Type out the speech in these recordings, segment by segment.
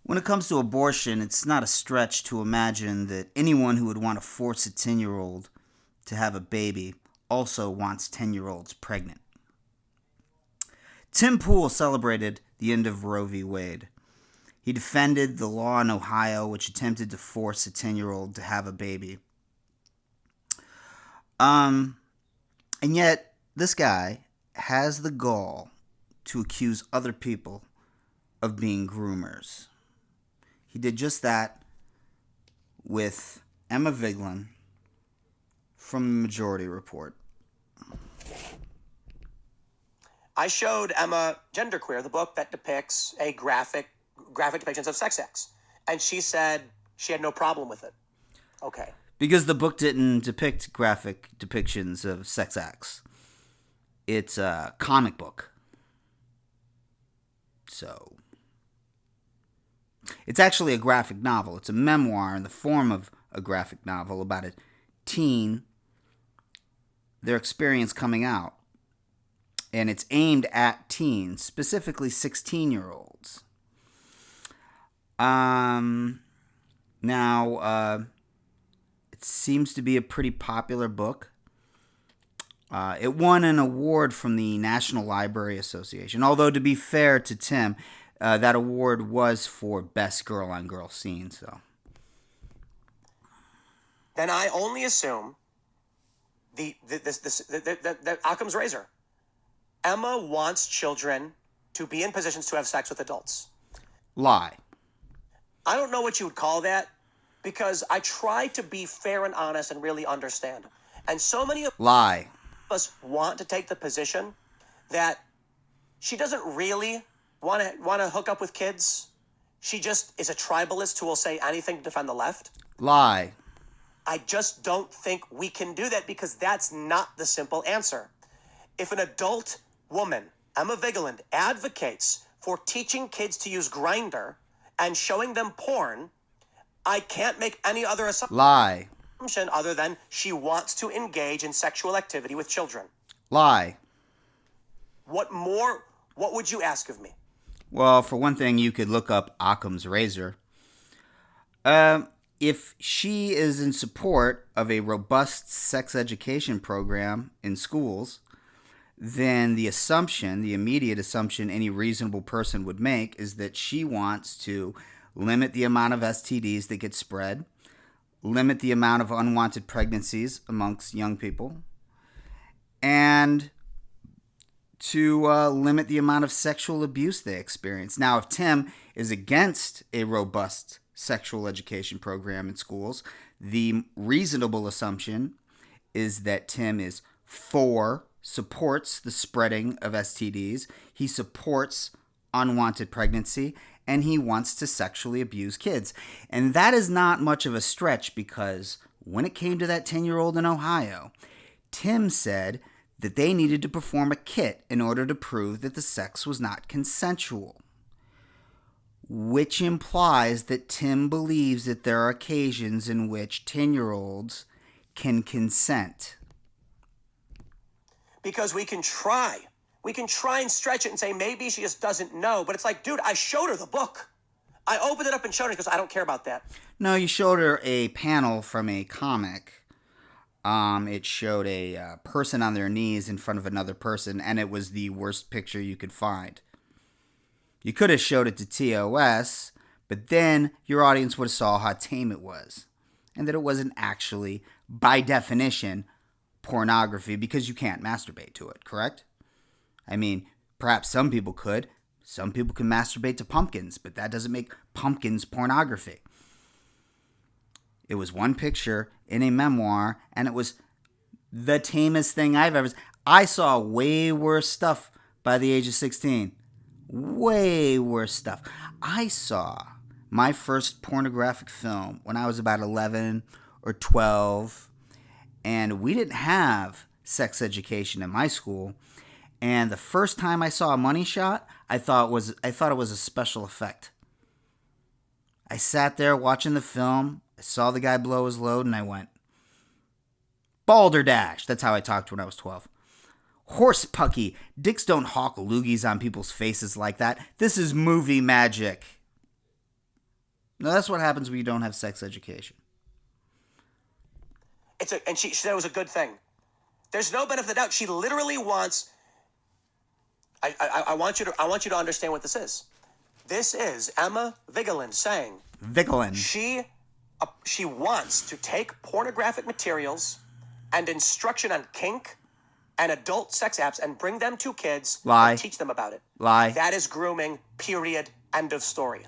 When it comes to abortion, it's not a stretch to imagine that anyone who would want to force a 10-year-old to have a baby also wants 10-year-olds pregnant. Tim Pool celebrated the end of Roe v. Wade. He defended the law in Ohio which attempted to force a 10-year-old to have a baby. And yet, this guy has the gall to accuse other people of being groomers. He did just that with Emma Vigeland from the Majority Report. I showed Emma Genderqueer, the book that depicts a graphic depictions of sex acts. And she said she had no problem with it. Okay. Because the book didn't depict graphic depictions of sex acts. It's a comic book. So, it's actually a graphic novel. It's a memoir in the form of a graphic novel about a teen, their experience coming out. And it's aimed at teens, specifically 16-year-olds. It seems to be a pretty popular book. It won an award from the National Library Association. Although, to be fair to Tim, that award was for Best Girl-on-Girl Scene. So, then I only assume the Occam's razor. Emma wants children to be in positions to have sex with adults. Lie. I don't know what you would call that, because I try to be fair and honest and really understand. And so many of Lie. us want to take the position that she doesn't really want to hook up with kids. She just is a tribalist who will say anything to defend the left. Lie. I just don't think we can do that, because that's not the simple answer. If an adult woman, Emma Vigeland, advocates for teaching kids to use Grindr and showing them porn, I can't make any other assumption. Lie. Other than she wants to engage in sexual activity with children. Lie. What would you ask of me? Well, for one thing, you could look up Occam's razor. If she is in support of a robust sex education program in schools, then the immediate assumption any reasonable person would make is that she wants to limit the amount of STDs that get spread, limit the amount of unwanted pregnancies amongst young people, and to limit the amount of sexual abuse they experience. Now, if Tim is against a robust sexual education program in schools, the reasonable assumption is that Tim is supports the spreading of STDs, he supports unwanted pregnancy, and he wants to sexually abuse kids. And that is not much of a stretch, because when it came to that 10-year-old in Ohio, Tim said that they needed to perform a kit in order to prove that the sex was not consensual, which implies that Tim believes that there are occasions in which 10-year-olds can consent. Because we can try and stretch it and say maybe she just doesn't know. But it's like, dude, I showed her the book. I opened it up and showed her, because I don't care about that. No, you showed her a panel from a comic. It showed a person on their knees in front of another person, and it was the worst picture you could find. You could have showed it to TOS, but then your audience would have saw how tame it was, and that it wasn't actually, by definition, pornography, because you can't masturbate to it, correct? I mean, perhaps some people could. Some people can masturbate to pumpkins, but that doesn't make pumpkins pornography. It was one picture in a memoir, and it was the tamest thing I've ever seen. I saw way worse stuff by the age of 16. Way worse stuff. I saw my first pornographic film when I was about 11 or 12, and we didn't have sex education in my school. And the first time I saw a money shot, I thought it was a special effect. I sat there watching the film. I saw the guy blow his load, and I went, balderdash. That's how I talked when I was 12. Horse pucky. Dicks don't hawk loogies on people's faces like that. This is movie magic. No, that's what happens when you don't have sex education. And she said it was a good thing. There's no benefit of the doubt. She literally wants. I want you to understand what this is. This is Emma Vigeland saying Vigeland. she wants to take pornographic materials and instruction on kink and adult sex apps and bring them to kids and teach them about it. Lie. That is grooming, period, end of story.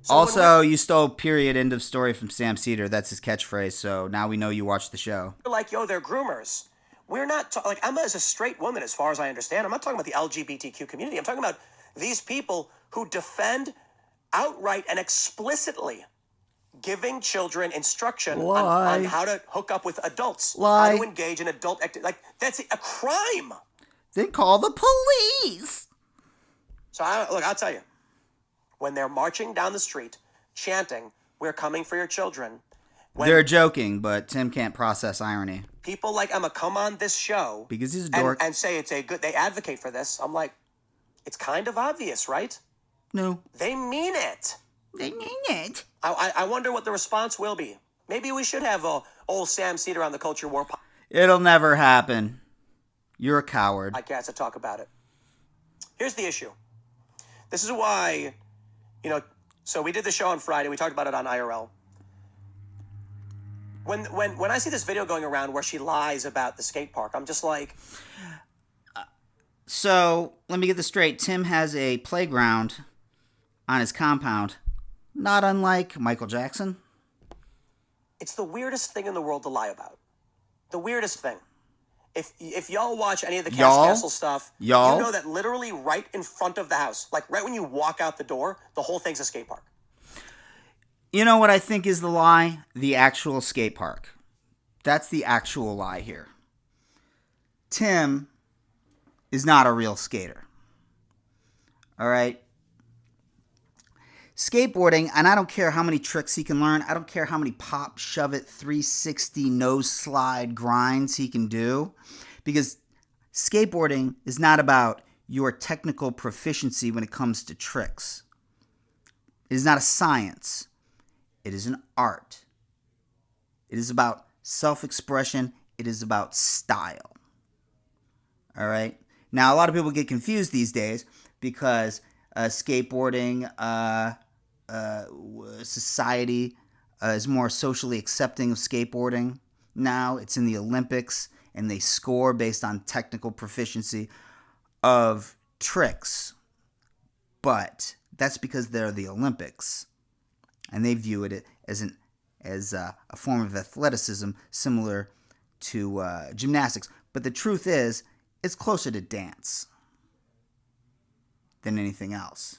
So also, you stole period, end of story from Sam Cedar. That's his catchphrase, so now we know you watched the show. Like, yo, they're groomers. We're not, like, Emma is a straight woman as far as I understand. I'm not talking about the LGBTQ community. I'm talking about these people who defend outright and explicitly giving children instruction on how to hook up with adults, how to engage in adult activity. Like, that's a crime. Then call the police. So, I'll tell you. When they're marching down the street, chanting, "We're coming for your children." They're joking, but Tim can't process irony. People like Emma come on this show because he's a dork and say they advocate for this. I'm like, it's kind of obvious, right? No. They mean it. They mean it. I wonder what the response will be. Maybe we should have old Sam Cedar on the Culture War podcast. It'll never happen. You're a coward. Podcast to talk about it. Here's the issue. This is why, so we did the show on Friday. We talked about it on IRL. When I see this video going around where she lies about the skate park, I'm just like... So, let me get this straight. Tim has a playground on his compound, not unlike Michael Jackson. It's the weirdest thing in the world to lie about. The weirdest thing. If y'all watch any of the Castle stuff, you know that literally right in front of the house, like right when you walk out the door, the whole thing's a skate park. You know what I think is the lie? The actual skate park. That's the actual lie here. Tim is not a real skater. All right? Skateboarding, and I don't care how many tricks he can learn. I don't care how many pop, shove it, 360 nose slide grinds he can do. Because skateboarding is not about your technical proficiency when it comes to tricks. It is not a science. It is an art. It is about self-expression. It is about style. All right? Now, a lot of people get confused these days because skateboarding society is more socially accepting of skateboarding. Now it's in the Olympics, and they score based on technical proficiency of tricks. But that's because they're the Olympics, and they view it as a form of athleticism similar to gymnastics. But the truth is, it's closer to dance than anything else.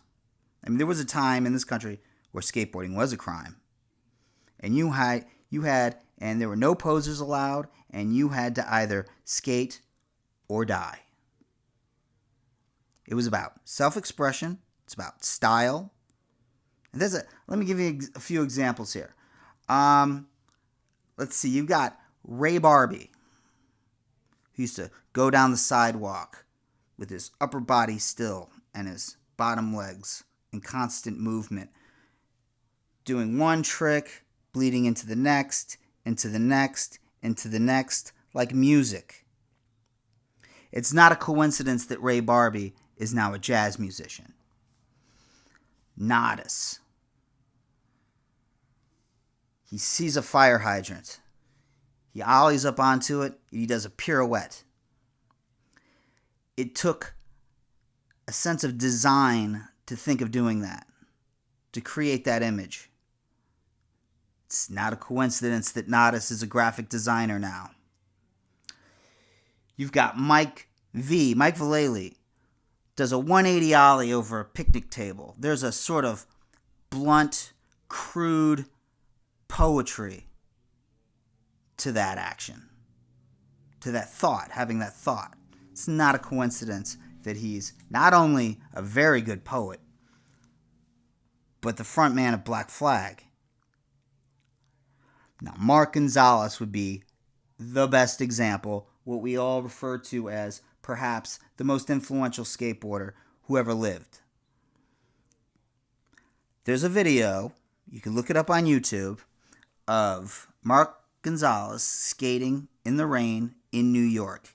I mean, there was a time in this country where skateboarding was a crime. And and there were no posers allowed, and you had to either skate or die. It was about self-expression. It's about style. And let me give you a few examples here. Let's see. You've got Ray Barbie, who used to go down the sidewalk with his upper body still and his bottom legs in constant movement, doing one trick, bleeding into the next, into the next, into the next, like music. It's not a coincidence that Ray Barbie is now a jazz musician. Nodis. He sees a fire hydrant. He ollies up onto it, and he does a pirouette. It took a sense of design to think of doing that, to create that image. It's not a coincidence that Nodis is a graphic designer now. You've got Mike Vallely, does a 180 ollie over a picnic table. There's a sort of blunt, crude poetry to that action, to that thought, having that thought. It's not a coincidence that he's not only a very good poet, but the front man of Black Flag. Now, Mark Gonzalez would be the best example, what we all refer to as perhaps the most influential skateboarder who ever lived. There's a video you can look it up on YouTube, of Mark Gonzalez skating in the rain in New York.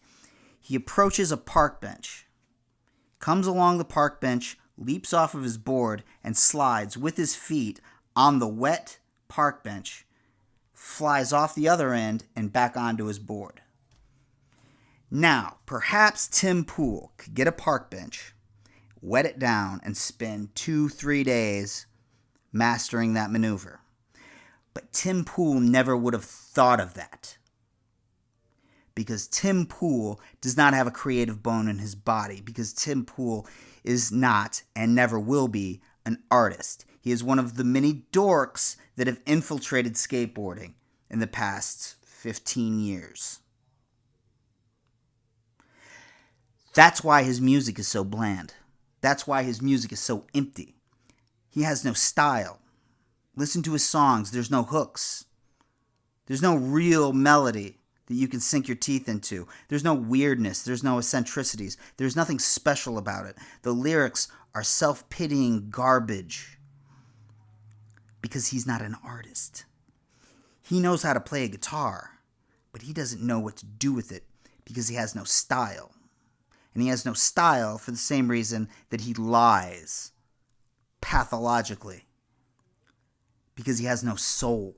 He approaches a park bench, comes along the park bench, leaps off of his board, and slides with his feet on the wet park bench, flies off the other end and back onto his board. Now, perhaps Tim Pool could get a park bench, wet it down, and spend 2-3 days mastering that maneuver. But Tim Pool never would have thought of that, because Tim Pool does not have a creative bone in his body, because Tim Pool is not and never will be an artist. He is one of the many dorks that have infiltrated skateboarding in the past 15 years. That's why his music is so bland. That's why his music is so empty. He has no style. Listen to his songs. There's no hooks. There's no real melody that you can sink your teeth into. There's no weirdness. There's no eccentricities. There's nothing special about it. The lyrics are self-pitying garbage because he's not an artist. He knows how to play a guitar, but he doesn't know what to do with it because he has no style. And he has no style for the same reason that he lies pathologically, because he has no soul.